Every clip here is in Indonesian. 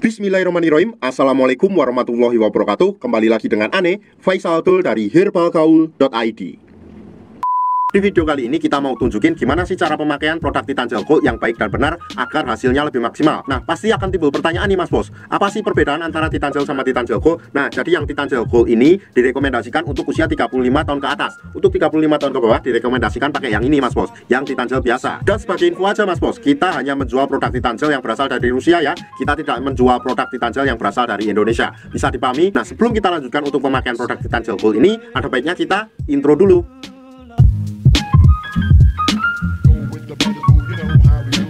Bismillahirrahmanirrahim. Assalamualaikum warahmatullahi wabarakatuh. Kembali lagi dengan Ane, Faisal Abdul dari herbalgaul.id. Di video kali ini kita mau tunjukin gimana sih cara pemakaian produk Titan Gel Gold yang baik dan benar agar hasilnya lebih maksimal. Nah, pasti akan timbul pertanyaan nih Mas Bos, apa sih perbedaan antara Titan Gel sama Titan Gel Gold? Nah, jadi yang Titan Gel Gold ini direkomendasikan untuk usia 35 tahun ke atas. Untuk 35 tahun ke bawah direkomendasikan pakai yang ini Mas Bos, yang Titan Gel biasa. Dan sebagai info aja Mas Bos, kita hanya menjual produk Titan Gel yang berasal dari Rusia ya. Kita tidak menjual produk Titan Gel yang berasal dari Indonesia. Bisa dipahami? Nah, sebelum kita lanjutkan untuk pemakaian produk Titan Gel Gold ini, ada baiknya kita intro dulu.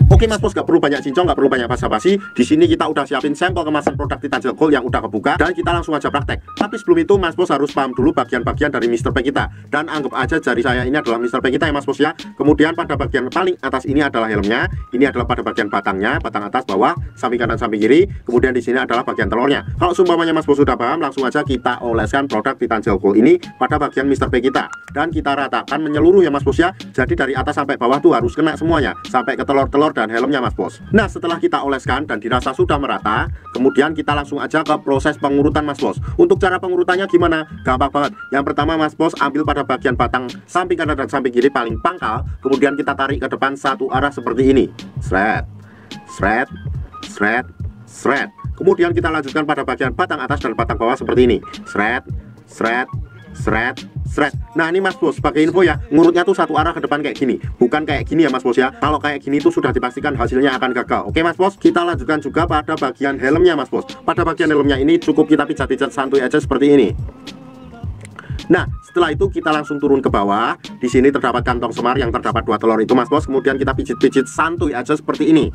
Oke Mas Bos, gak perlu banyak cincong, gak perlu banyak basa-basi. Di sini kita udah siapin sampel kemasan produk Titan Gel Gold yang udah kebuka dan kita langsung aja praktek. Tapi sebelum itu Mas Bos harus paham dulu bagian-bagian dari Mr. P kita. Dan anggap aja jari saya ini adalah Mr. P kita ya Mas Bos ya. Kemudian pada bagian paling atas ini adalah helmnya. Ini adalah pada bagian batangnya, batang atas, bawah, samping kanan, samping kiri. Kemudian di sini adalah bagian telurnya. Kalau seumpamanya Mas Bos sudah paham, langsung aja kita oleskan produk Titan Gel Gold ini pada bagian Mr. P kita. Dan kita ratakan menyeluruh ya Mas Bos ya. Jadi dari atas sampai bawah tuh harus kena semuanya, sampai ke telur-telur dan helmnya Mas Bos. Nah, setelah kita oleskan dan dirasa sudah merata, kemudian kita langsung aja ke proses pengurutan Mas Bos. Untuk cara pengurutannya gimana? Gampang banget. Yang pertama Mas Bos, ambil pada bagian batang samping kanan dan samping kiri paling pangkal, kemudian kita tarik ke depan satu arah seperti ini. Sret, sret, sret, sret. Kemudian kita lanjutkan pada bagian batang atas dan batang bawah seperti ini. Sret, sret, sret, sret. Nah ini Mas Bos, sebagai info ya, ngurutnya tuh satu arah ke depan kayak gini, bukan kayak gini ya Mas Bos ya. Kalau kayak gini tuh sudah dipastikan hasilnya akan gagal. Oke Mas Bos, kita lanjutkan juga pada bagian helmnya Mas Bos. Pada bagian helmnya ini cukup kita pijat-pijat santuy aja seperti ini. Nah, setelah itu kita langsung turun ke bawah. Di sini terdapat kantong semar yang terdapat 2 telur itu Mas Bos. Kemudian kita pijit-pijit santuy aja seperti ini.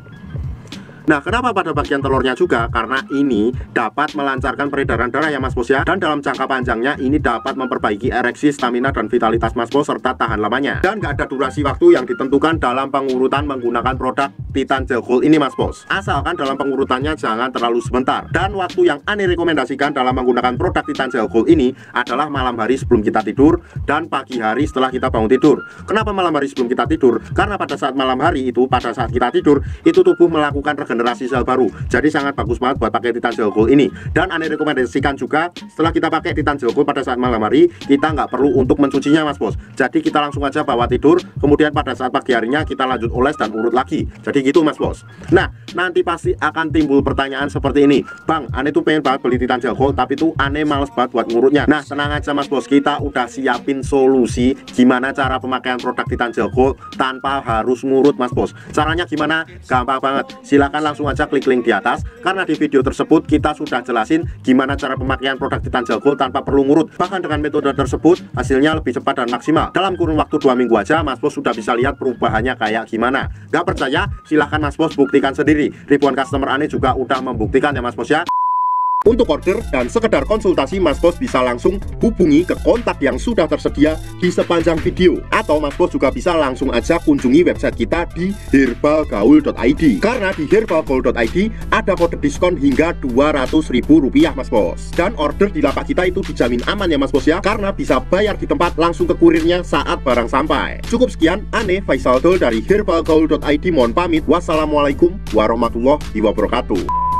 Nah, kenapa pada bagian telurnya juga? Karena ini dapat melancarkan peredaran darah ya Mas Bos ya. Dan dalam jangka panjangnya ini dapat memperbaiki ereksi, stamina, dan vitalitas Mas Bos serta tahan lamanya. Dan nggak ada durasi waktu yang ditentukan dalam pengurutan menggunakan produk Titan Gel Gold ini Mas Bos. Asalkan dalam pengurutannya jangan terlalu sebentar. Dan waktu yang Ane rekomendasikan dalam menggunakan produk Titan Gel Gold ini adalah malam hari sebelum kita tidur dan pagi hari setelah kita bangun tidur. Kenapa malam hari sebelum kita tidur? Karena pada saat malam hari itu, pada saat kita tidur, itu tubuh melakukan regenerasi sel baru. Jadi sangat bagus banget buat pakai Titan Gel Gold ini. Dan Ane rekomendasikan juga setelah kita pakai Titan Gel Gold pada saat malam hari, kita nggak perlu untuk mencucinya Mas Bos. Jadi kita langsung aja bawa tidur, kemudian pada saat pagi harinya kita lanjut oles dan urut lagi. Jadi gitu Mas Bos. Nah, nanti pasti akan timbul pertanyaan seperti ini, Bang, Ane tuh pengen banget beli Titan Gel Gold, tapi tuh Ane males banget buat ngurutnya. Nah, tenang aja Mas Bos, kita udah siapin solusi gimana cara pemakaian produk Titan Gel Gold tanpa harus ngurut Mas Bos. Caranya gimana? Gampang banget. Silakan langsung aja klik link di atas, karena di video tersebut kita sudah jelasin gimana cara pemakaian produk Titan Gel Gold tanpa perlu ngurut. Bahkan dengan metode tersebut hasilnya lebih cepat dan maksimal. Dalam kurun waktu 2 minggu aja Mas Bos sudah bisa lihat perubahannya kayak gimana. Gak percaya? Silahkan Mas Bos buktikan sendiri. Ribuan customer Ane juga udah membuktikan ya Mas Bos ya. Untuk order dan sekedar konsultasi, Mas Bos bisa langsung hubungi ke kontak yang sudah tersedia di sepanjang video. Atau Mas Bos juga bisa langsung aja kunjungi website kita di herbalgaul.id. Karena di herbalgaul.id ada kode diskon hingga Rp200.000 Mas Bos. Dan order di lapak kita itu dijamin aman ya Mas Bos ya, karena bisa bayar di tempat langsung ke kurirnya saat barang sampai. Cukup sekian, Ane Faisal Abdul dari herbalgaul.id mohon pamit. Wassalamualaikum warahmatullahi wabarakatuh.